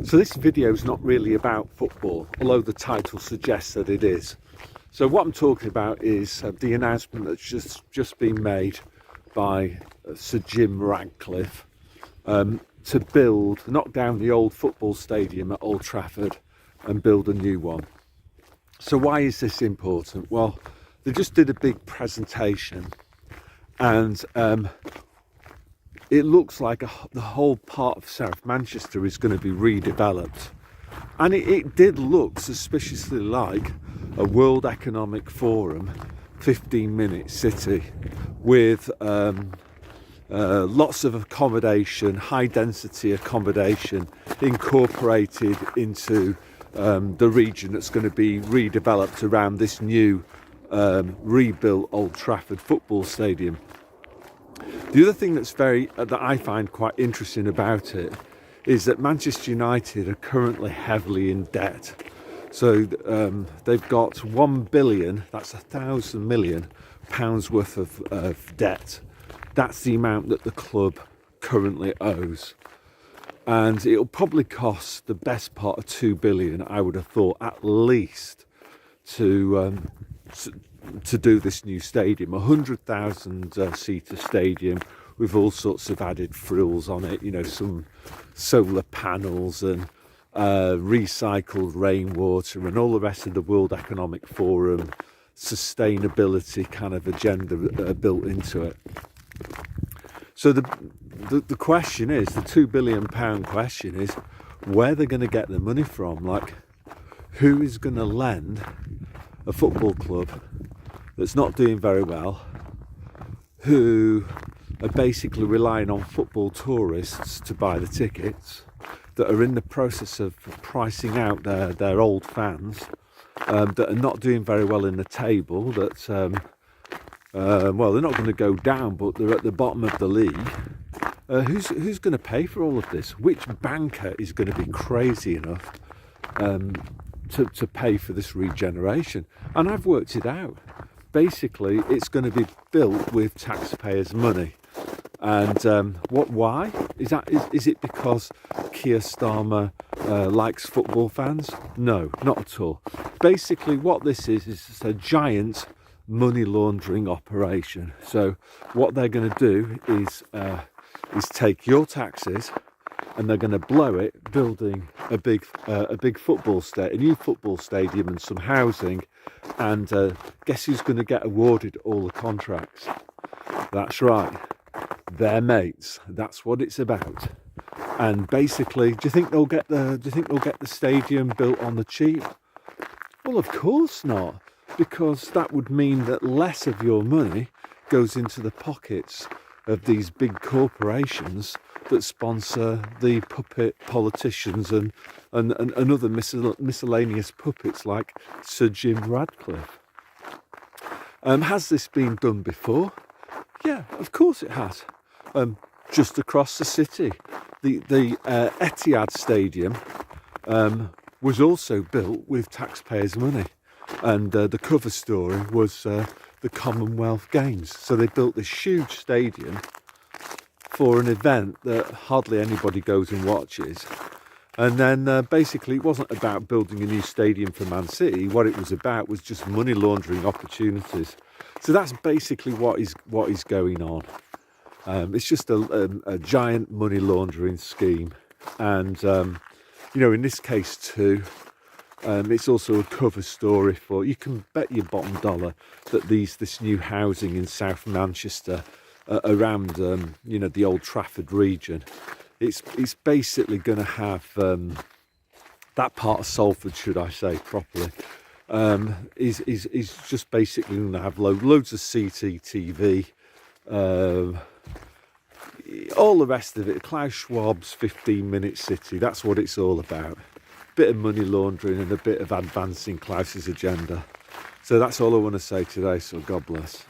So this video is not really about football, although the title suggests that it is. So what I'm talking about is the announcement that's just been made by Sir Jim Ratcliffe to knock down the old football stadium at Old Trafford and build a new one. So why is this important? Well, they just did a big presentation, and it looks like the whole part of South Manchester is going to be redeveloped. And it did look suspiciously like a World Economic Forum 15-minute city with lots of accommodation, high density accommodation incorporated into the region that's going to be redeveloped around this new rebuilt Old Trafford football stadium. The other thing that I find quite interesting about it is that Manchester United are currently heavily in debt. So they've got 1 billion, that's 1,000 million pounds worth of debt. That's the amount that the club currently owes. And it'll probably cost the best part of 2 billion, I would have thought, at least, to do this new stadium. 100,000 seater stadium with all sorts of added frills on it, you know, some solar panels and recycled rainwater and all the rest of the World Economic Forum sustainability kind of agenda built into it. So the question is, the £2 billion question is, where they're going to get the money from. Like, who is going to lend a football club that's not doing very well, who are basically relying on football tourists to buy the tickets, that are in the process of pricing out their old fans, that are not doing very well in the table, that well, they're not going to go down, but they're at the bottom of the league. Who's going to pay for all of this? Which banker is going to be crazy enough to pay for this regeneration? And I've worked it out. Basically, it's going to be built with taxpayers' money. And why? Is it because Keir Starmer likes football fans? No, not at all. Basically, what this is a giant money laundering operation. So what they're going to do is take your taxes and they're going to blow it building a big football stadium, a new football stadium and some housing. And guess who's going to get awarded all the contracts? That's right, their mates. That's what it's about. And basically, do you think they'll get the stadium built on the cheap? Well, of course not, because that would mean that less of your money goes into the pockets of these big corporations that sponsor the puppet politicians and other miscellaneous puppets like Sir Jim Ratcliffe. Has this been done before? Yeah, of course it has. Just across the city, the Etihad Stadium was also built with taxpayers' money, and the cover story was the Commonwealth Games. So they built this huge stadium for an event that hardly anybody goes and watches. And then basically it wasn't about building a new stadium for Man City. What it was about was just money laundering opportunities. So that's basically what is going on. It's just a giant money laundering scheme. And, you know, in this case too, it's also a cover story for, you can bet your bottom dollar that this new housing in South Manchester around, you know, the Old Trafford region, it's basically going to have that part of Salford, should I say properly, is just basically going to have loads of CCTV, all the rest of it. Klaus Schwab's 15-minute city, that's what it's all about. Bit of money laundering and a bit of advancing Klaus's agenda. So that's all I want to say today, so God bless.